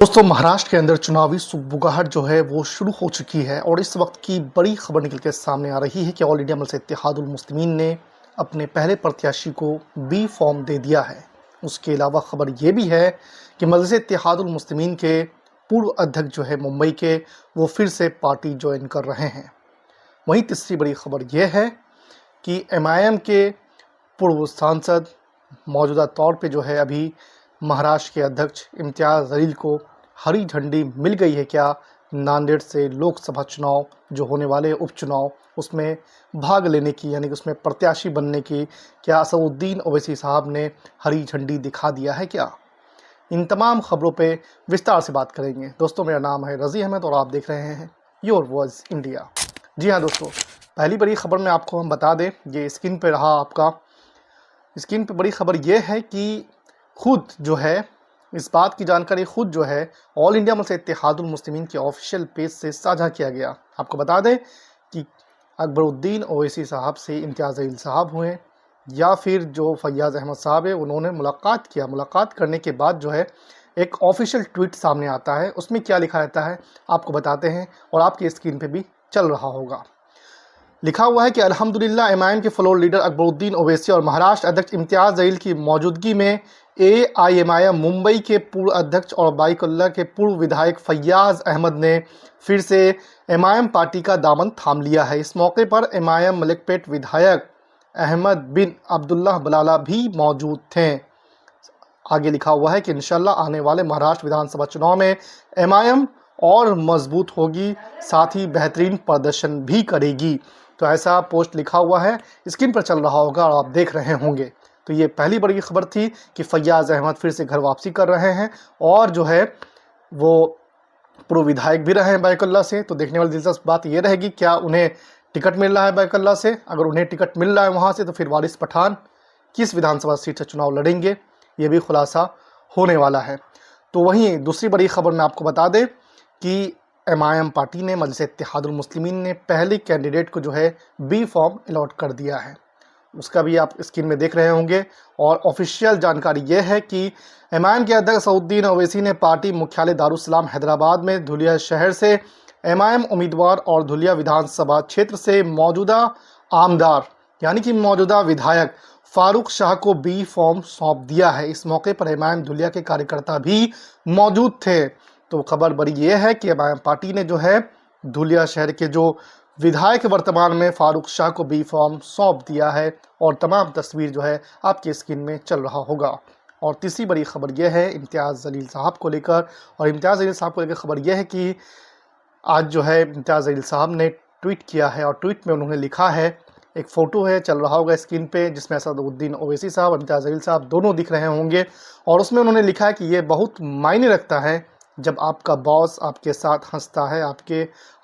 दोस्तों महाराष्ट्र के अंदर चुनावी सुगबुगाहट जो है वो शुरू हो चुकी है और इस वक्त की बड़ी खबर निकल के सामने आ रही है कि ऑल इंडिया मजलिस इत्तेहादुल मुस्लिमीन ने अपने पहले प्रत्याशी को बी फॉर्म दे दिया है। उसके अलावा खबर ये भी है कि मजलिस इत्तेहादुल मुस्लिमीन के पूर्व अध्यक्ष जो है मुंबई के, वो फिर से पार्टी ज्वाइन कर रहे हैं। वहीं तीसरी बड़ी खबर यह है कि MIM के पूर्व सांसद मौजूदा तौर पे जो है अभी महाराष्ट्र के अध्यक्ष इम्तियाज़ जलील को हरी झंडी मिल गई है क्या नांदेड़ से लोकसभा चुनाव जो होने वाले उपचुनाव उसमें भाग लेने की, यानी कि उसमें प्रत्याशी बनने की क्या असदुद्दीन ओवैसी साहब ने हरी झंडी दिखा दिया है क्या? इन तमाम खबरों पे विस्तार से बात करेंगे। दोस्तों मेरा नाम है रज़ी अहमद और आप देख रहे हैं योर वॉइस इंडिया। जी हाँ दोस्तों, पहली बड़ी खबर में आपको हम बता दें, ये स्क्रीन पे रहा आपका। स्क्रीन पे बड़ी खबर ये है कि खुद जो है इस बात की जानकारी खुद जो है ऑल इंडिया मजलिस इत्तेहादुल मुस्लिमीन के ऑफिशियल पेज से साझा किया गया। आपको बता दें कि अकबरुद्दीन ओवैसी साहब से इम्तियाज़ जलील साहब हुए या फिर जो फैयाज़ अहमद साहब है उन्होंने मुलाकात किया। मुलाकात करने के बाद जो है एक ऑफिशियल ट्वीट सामने आता है, उसमें क्या लिखा रहता है आपको बताते हैं और आपकी स्क्रीन पे भी चल रहा होगा। लिखा हुआ है कि अल्हम्दुलिल्लाह MIM के फ्लोर लीडर अकबरुद्दीन ओवैसी और महाराष्ट्र अध्यक्ष इम्तियाज़ जलील की मौजूदगी में AIMIM मुंबई के पूर्व अध्यक्ष और बाइकुल्ला के पूर्व विधायक फैयाज़ अहमद ने फिर से MIM पार्टी का दामन थाम लिया है। इस मौके पर MIM मलिकपेट विधायक अहमद बिन अब्दुल्लाह बलाला भी मौजूद थे। आगे लिखा हुआ है कि इंशाल्लाह आने वाले महाराष्ट्र विधानसभा चुनाव में MIM और मजबूत होगी, साथ ही बेहतरीन प्रदर्शन भी करेगी। तो ऐसा पोस्ट लिखा हुआ है, स्क्रीन पर चल रहा होगा और आप देख रहे होंगे। तो ये पहली बड़ी खबर थी कि फैयाज़ अहमद फिर से घर वापसी कर रहे हैं और जो है वो पूर्व विधायक भी रहे हैं बैकुल्ला से। तो देखने वाली दिलचस्प बात ये रहेगी क्या उन्हें टिकट मिल रहा है बैकुल्ला से। अगर उन्हें टिकट मिल रहा है वहाँ से तो फिर वारिस पठान किस विधानसभा सीट से चुनाव लड़ेंगे, ये भी खुलासा होने वाला है। तो वहीं दूसरी बड़ी खबर में आपको बता दें कि MIM पार्टी ने मजलिस इत्तेहादुल मुस्लिमीन ने पहले कैंडिडेट को जो है बी फॉर्म अलॉट कर दिया है। उसका भी आप स्क्रीन में देख रहे होंगे और ऑफिशियल जानकारी ये है कि MIM के अध्यक्ष असदुद्दीन ओवैसी ने पार्टी मुख्यालय दारुसलाम हैदराबाद में धुलिया शहर से MIM उम्मीदवार और धुलिया विधानसभा क्षेत्र से मौजूदा आमदार यानी कि मौजूदा विधायक फारूक शाह को बी फॉर्म सौंप दिया है। इस मौके पर MIM धुलिया के कार्यकर्ता भी मौजूद थे। तो खबर बड़ी ये है कि MIM पार्टी ने जो है धुलिया शहर के जो विधायक वर्तमान में फारूक शाह को बी फॉर्म सौंप दिया है और तमाम तस्वीर जो है आपकी स्क्रीन में चल रहा होगा। और तीसरी बड़ी खबर यह है इम्तियाज़ जलील साहब को लेकर, और इम्तियाज़ जलील साहब को लेकर खबर यह है कि आज जो है इम्तियाज़ जलील साहब ने ट्वीट किया है और ट्वीट में उन्होंने लिखा है, एक फ़ोटो है चल रहा होगा स्क्रीन पे जिसमें असदुद्दीन ओवैसी साहब और इम्तियाज़ जलील साहब दोनों दिख रहे होंगे और उसमें उन्होंने लिखा है कि ये बहुत मायने रखता है जब आपका बॉस आपके साथ हंसता है,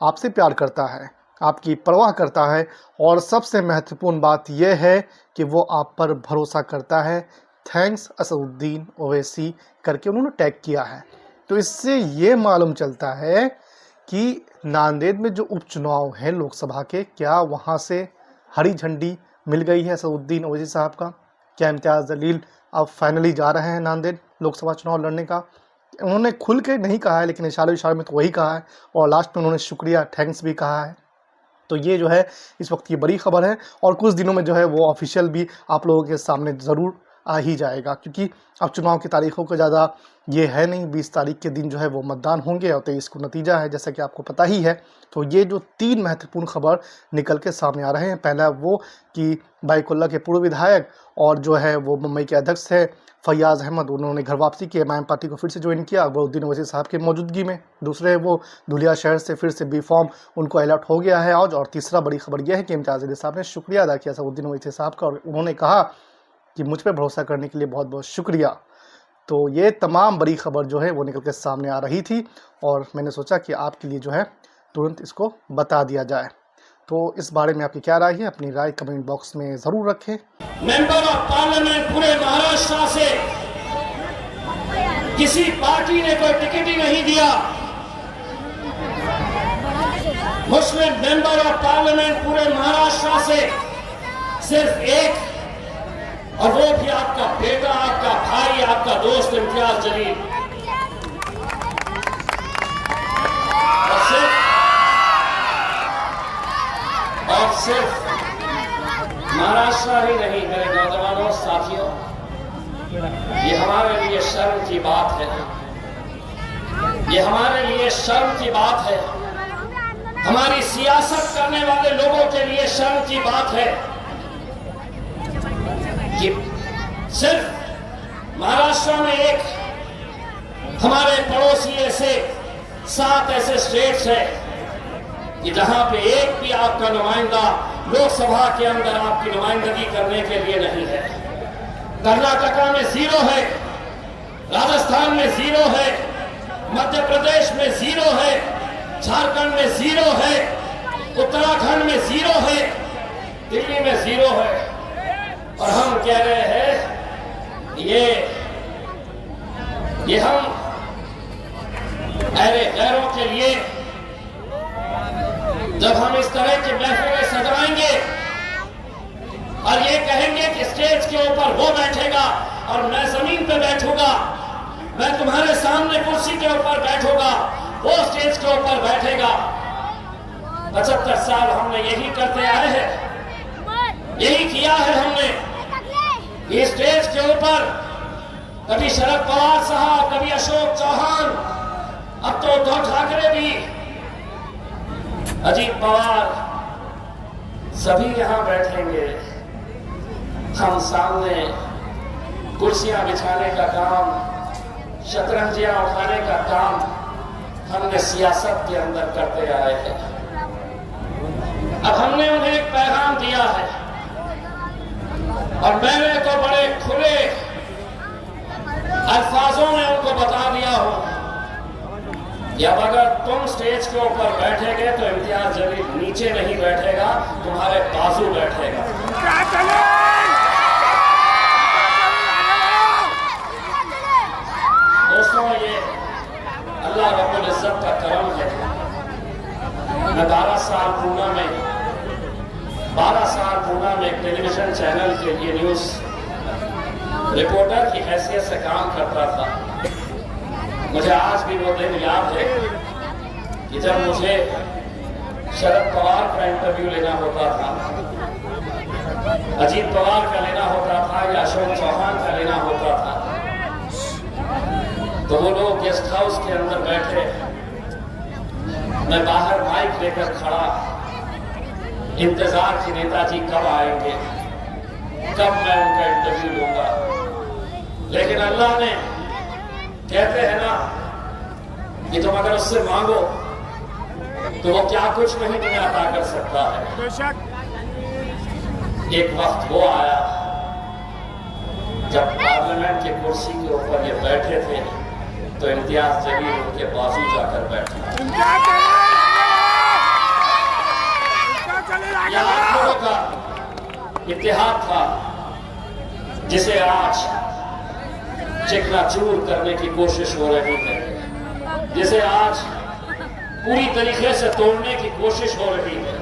आपसे प्यार करता है, आपकी परवाह करता है और सबसे महत्वपूर्ण बात यह है कि वो आप पर भरोसा करता है। थैंक्स असदुद्दीन ओवैसी करके उन्होंने टैग किया है। तो इससे ये मालूम चलता है कि नांदेड़ में जो उपचुनाव है लोकसभा के, क्या वहाँ से हरी झंडी मिल गई है असदुद्दीन ओवैसी साहब का? क्या इम्तियाज़ जलील अब फाइनली जा रहे हैं नांदेड़ लोकसभा चुनाव लड़ने का? उन्होंने खुल के नहीं कहा है लेकिन इशारे में तो वही कहा है और लास्ट में उन्होंने शुक्रिया थैंक्स भी कहा है। तो ये जो है इस वक्त की बड़ी खबर है और कुछ दिनों में जो है वो ऑफिशियल भी आप लोगों के सामने ज़रूर आ ही जाएगा, क्योंकि अब चुनाव की तारीखों का ज़्यादा ये है नहीं। 20 तारीख के दिन जो है वो मतदान होंगे और 23 को नतीजा है, जैसा कि आपको पता ही है। तो ये जो 3 महत्वपूर्ण खबर निकल के सामने आ रहे हैं, पहला वो कि बाइकुल्ला के पूर्व विधायक और जो है वो मुंबई के अध्यक्ष थे फैयाज़ अहमद, उन्होंने घर वापसी की, MIM पार्टी को फिर से ज्वाइन किया अकबरुद्दीन ओवैसी साहब की मौजूदगी में। दूसरे वो धुलिया शहर से फिर से बी फॉर्म उनको अलॉट हो गया है आज। और तीसरा बड़ी खबर यह है कि इम्तियाज़ जलील साहब ने शुक्रिया अदा किया असदुद्दीन ओवैसी साहब का और उन्होंने कहा कि मुझ पर भरोसा करने के लिए बहुत बहुत शुक्रिया। तो ये तमाम बड़ी खबर जो है वो निकल के सामने आ रही थी और मैंने सोचा कि आपके लिए जो है तुरंत इसको बता दिया जाए। तो इस बारे में आपकी क्या राय है, अपनी राय कमेंट बॉक्स में ज़रूर रखें। मेंबर ऑफ पार्लियामेंट पूरे महाराष्ट्र से किसी पार्टी ने कोई टिकट ही नहीं दिया। मुस्लिम मेंबर ऑफ पार्लियामेंट पूरे महाराष्ट्र से सिर्फ एक, और वो भी आपका बेटा, आपका भाई, आपका दोस्त इम्तियाज़ जलील। महाराष्ट्र ही नहीं, मेरे नौजवानों साथियों, ये हमारे लिए शर्म की बात है, ये हमारे लिए शर्म की बात है, हमारी सियासत करने वाले लोगों के लिए शर्म की बात है कि सिर्फ महाराष्ट्र में एक हमारे पड़ोसी ऐसे 7 ऐसे स्टेट्स है कि जहां पे एक भी आपका नुमाइंदा लोकसभा के अंदर आपकी नुमाइंदगी करने के लिए नहीं है। कर्नाटका में 0 है, राजस्थान में 0 है, मध्य प्रदेश में 0 है, झारखंड में 0 है, उत्तराखंड में 0 है, दिल्ली में 0 है। और हम कह रहे हैं ये हम अरे गैरों के लिए जब हम इस तरह की महफिलें सजाएंगे और ये कहेंगे कि स्टेज के ऊपर वो बैठेगा और मैं जमीन पे बैठूंगा, मैं तुम्हारे सामने कुर्सी के ऊपर बैठूंगा, वो स्टेज के ऊपर बैठेगा। 75 साल हमने यही करते आए हैं, यही किया है हमने। इस स्टेज के ऊपर कभी शरद पवार साहब, कभी अशोक चौहान, अब तो उद्धव ठाकरे भी, अजीत पवार, सभी यहां बैठेंगे। हम सामने कुर्सियां बिछाने का काम, शतरंजियां उठाने का काम हमने सियासत के अंदर करते आए हैं। अब हमने उन्हें एक पैगाम दिया है और मैंने तो बड़े खुले अल्फाजों में उनको बता दिया हूं कि अब अगर तुम स्टेज के ऊपर बैठेगे तो इम्तियाज जलील नीचे नहीं बैठेगा, तुम्हारे बाजू बैठेगा। दोस्तों, ये अल्लाह रब्बुल इज्जत का करम है। मैं 12 साल पूना में एक टेलीविजन चैनल के लिए न्यूज रिपोर्टर की हैसियत से काम करता था। मुझे आज भी वो दिन याद है कि जब मुझे शरद पवार का इंटरव्यू लेना होता था, अजीत पवार का लेना होता था या अशोक चौहान का लेना होता था, तो वो लोग गेस्ट हाउस के अंदर बैठे, मैं बाहर माइक लेकर खड़ा, इंतजार कि नेताजी कब आएंगे, कब मैं उनका इंटरव्यू लूंगा। लेकिन अल्लाह ने, कहते हैं ना कि तुम अगर उससे मांगो तो वो क्या कुछ नहीं तुम्हें अता कर सकता है। एक वक्त वो आया जब पार्लियामेंट की कुर्सी के ऊपर ये बैठे थे तो इम्तियाज जलील उनके बाजू जाकर बैठा। यह आखिरों का इतिहाद था जिसे आज चकनाचूर करने की कोशिश हो रही है, जिसे आज पूरी तरीके से तोड़ने की कोशिश हो रही है।